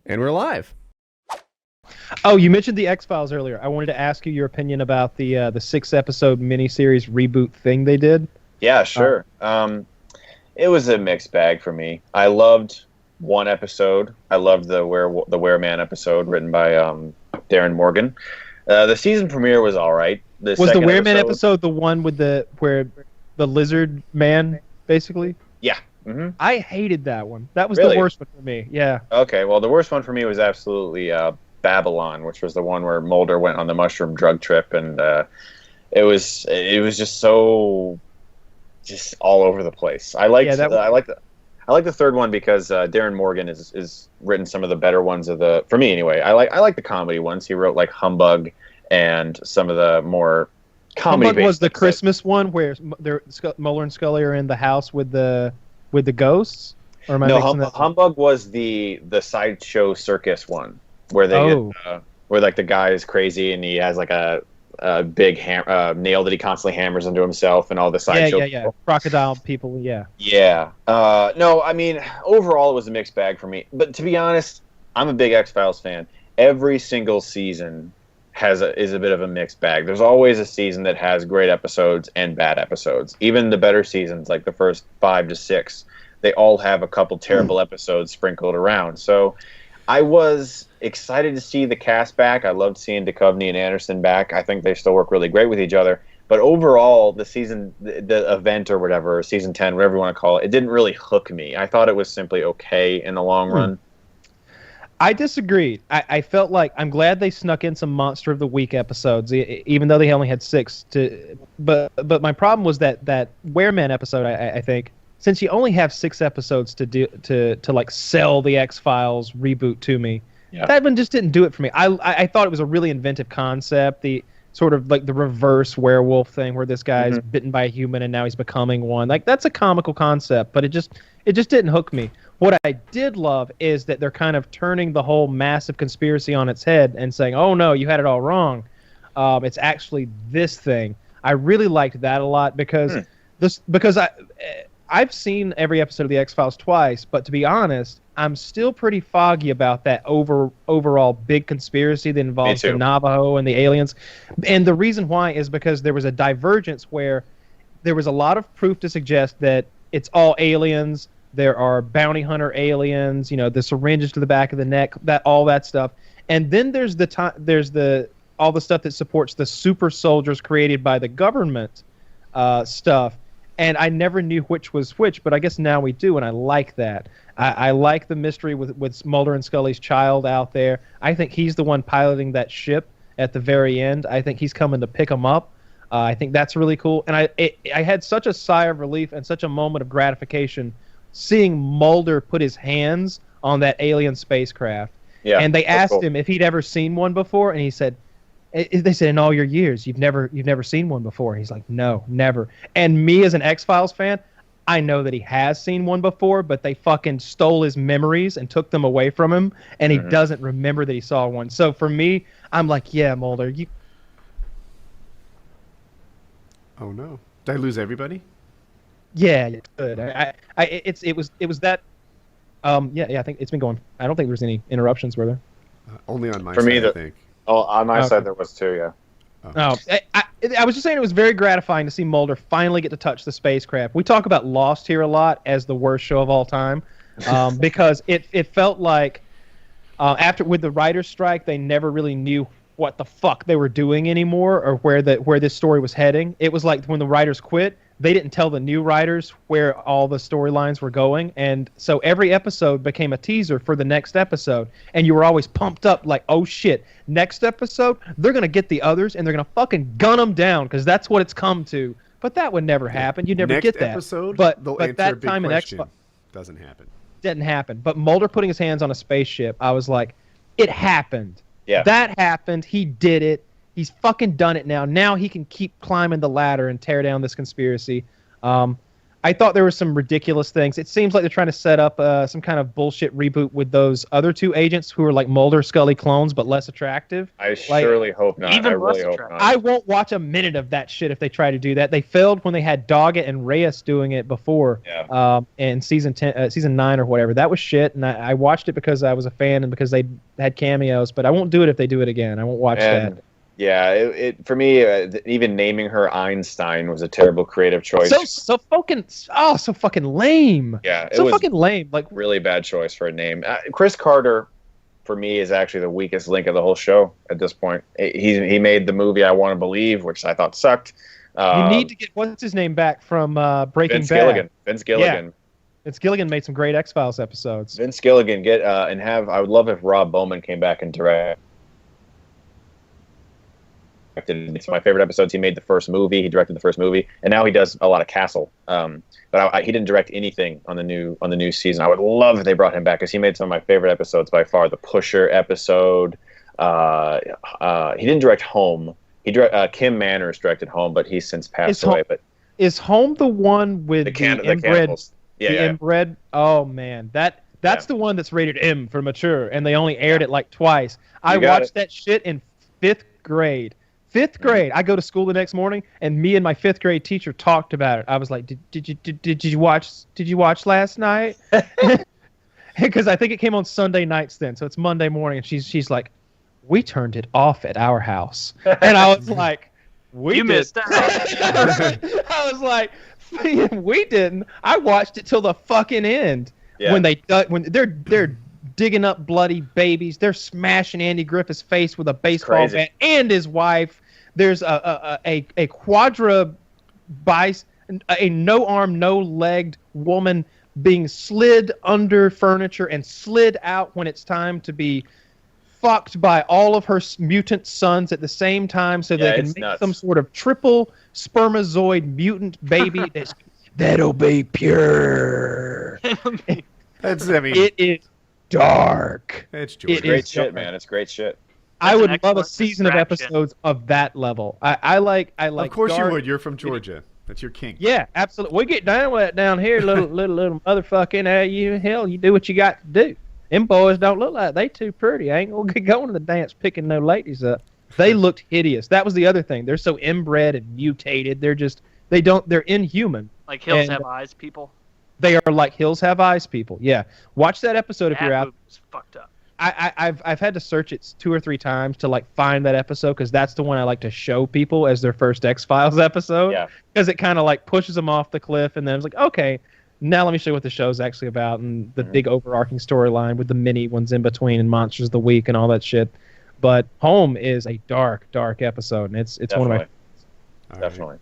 And we're live. Oh, you mentioned the X-Files earlier. I wanted to ask you your opinion about the 6-episode miniseries reboot thing they did. Yeah, sure. It was a mixed bag for me. I loved one episode. I loved the Wereman episode written by Darren Morgan. The season premiere was all right. Was the Wereman episode the one with where the lizard man basically? Yeah. Mm-hmm. I hated that one. That was Really? the worst one for me. Yeah. Okay, well, the worst one for me was absolutely Babylon, which was the one where Mulder went on the mushroom drug trip, and it was just so all over the place. I liked the third one because Darren Morgan is written some of the better ones for me anyway. I like the comedy ones. He wrote like Humbug and some of the more comedy. Humbug was the Christmas one where Mulder and Scully are in the house with the ghosts. Or am I mixing that? Humbug was the sideshow circus one where they get where like the guy is crazy and he has like a big nail that he constantly hammers into himself and all the sideshow. Yeah. Crocodile people. Yeah. Yeah. No, I mean overall it was a mixed bag for me. But to be honest, I'm a big X-Files fan. Every single season is a bit of a mixed bag. There's always a season that has great episodes and bad episodes. Even the better seasons, like the first 5 to 6, they all have a couple terrible episodes sprinkled around. So I was excited to see the cast back. I loved seeing Duchovny and Anderson back. I think they still work really great with each other. But overall, the event or whatever, season 10, whatever you want to call it, it didn't really hook me. I thought it was simply okay in the long run. I disagreed. I felt like I'm glad they snuck in some Monster of the Week episodes, even though they only had 6. But my problem was that Wereman episode. I think since you only have 6 episodes to like sell the X-Files reboot to me, that one just didn't do it for me. I thought it was a really inventive concept. The sort of like the reverse werewolf thing where this guy's bitten by a human and now he's becoming one. Like that's a comical concept, but it just didn't hook me. What I did love is that they're kind of turning the whole massive conspiracy on its head and saying, "Oh no, you had it all wrong. It's actually this thing." I really liked that a lot because I've seen every episode of the X-Files twice, but to be honest, I'm still pretty foggy about that overall big conspiracy that involves the Navajo and the aliens. And the reason why is because there was a divergence where there was a lot of proof to suggest that it's all aliens. There are bounty hunter aliens, the syringes to the back of the neck, all that stuff. And then there's all the stuff that supports the super soldiers created by the government stuff. And I never knew which was which, but I guess now we do, and I like that. I like the mystery with Mulder and Scully's child out there. I think he's the one piloting that ship at the very end. I think he's coming to pick him up. I think that's really cool. And I had such a sigh of relief and such a moment of gratification seeing Mulder put his hands on that alien spacecraft. Yeah, and they asked him if he'd ever seen one before, and he said, they said, in all your years, you've never seen one before. He's like, no, never. And me as an X-Files fan, I know that he has seen one before, but they fucking stole his memories and took them away from him, and he doesn't remember that he saw one. So for me, I'm like, yeah, Mulder, you... Oh no. Did I lose everybody? Yeah, you could. It was that. Yeah. I think it's been going. I don't think there's any interruptions, were there? Only on my side, I think. Oh, on my side there was too. Yeah. Oh, I was just saying it was very gratifying to see Mulder finally get to touch the spacecraft. We talk about Lost here a lot as the worst show of all time, because it felt like with the writer's strike, they never really knew what the fuck they were doing anymore or where this story was heading. It was like when the writers quit, they didn't tell the new writers where all the storylines were going, and so every episode became a teaser for the next episode, and you were always pumped up like, oh shit, next episode, they're going to get the others, and they're going to fucking gun them down, because that's what it's come to. But that would never happen. You'd never get that. Next episode, but answer that a big time in question. Doesn't happen. Didn't happen. But Mulder putting his hands on a spaceship, I was like, it happened. Yeah. That happened. He did it. He's fucking done it now. Now he can keep climbing the ladder and tear down this conspiracy. I thought there were some ridiculous things. It seems like they're trying to set up some kind of bullshit reboot with those other two agents who are like Mulder Scully clones but less attractive. I surely hope not. Even I really less hope not. I won't watch a minute of that shit if they try to do that. They failed when they had Doggett and Reyes doing it before. Yeah. In season 9 or whatever. That was shit, and I watched it because I was a fan and because they had cameos. But I won't do it if they do it again. I won't watch that. Yeah, it for me, even naming her Einstein was a terrible creative choice. So fucking lame. Yeah, it so was fucking lame. Like really bad choice for a name. Chris Carter, for me, is actually the weakest link of the whole show at this point. He made the movie I Want to Believe, which I thought sucked. You need to get what's his name back from Breaking Bad. Vince Gilligan. Yeah. Vince Gilligan made some great X-Files episodes. Vince Gilligan I would love if Rob Bowman came back and directed. It's my favorite episodes. He made the first movie. He directed the first movie, and now he does a lot of Castle. But he didn't direct anything on the new season. I would love if they brought him back because he made some of my favorite episodes by far. The Pusher episode. He didn't direct Home. Kim Manners directed Home, but he's since passed away. But is Home the one with the inbred? Yeah, the inbred. Oh man, that's the one that's rated M for mature, and they only aired it like twice. I watched that shit in 5th grade. 5th grade, I go to school the next morning, and me and my 5th grade teacher talked about it. I was like, "Did you watch last night?" Because I think it came on Sunday nights then, so it's Monday morning, and she's like, "We turned it off at our house," and I was like, "You missed out." I was like, "We didn't. I watched it till the fucking end." Yeah. When they're digging up bloody babies, they're smashing Andy Griffith's face with a baseball bat and his wife. There's a no arm, no legged woman being slid under furniture and slid out when it's time to be fucked by all of her mutant sons at the same time, so they can make some sort of triple spermazoid mutant baby that'll be pure. It is dark. It's great shit, man. It's great shit. I would love a season of episodes of that level. I like. Of course you would. You're from Georgia. That's your kink. Yeah, absolutely. We get down with it down here, little motherfucking. You do what you got to do. Them boys don't look like they too pretty. I ain't gonna get going to the dance picking no ladies up. They looked hideous. That was the other thing. They're so inbred and mutated. They're inhuman. Like Hills Have Eyes people. They are like Hills Have Eyes people. Yeah, watch that episode if you're out. Fucked up. I've had to search it 2 or 3 times to like find that episode because that's the one I like to show people as their first X-Files episode. Yeah. Because it kind of like pushes them off the cliff, and then it's like, okay, now let me show you what the show's actually about and the big overarching storyline with the mini ones in between and Monsters of the Week and all that shit. But Home is a dark, dark episode, and it's one of my. Definitely.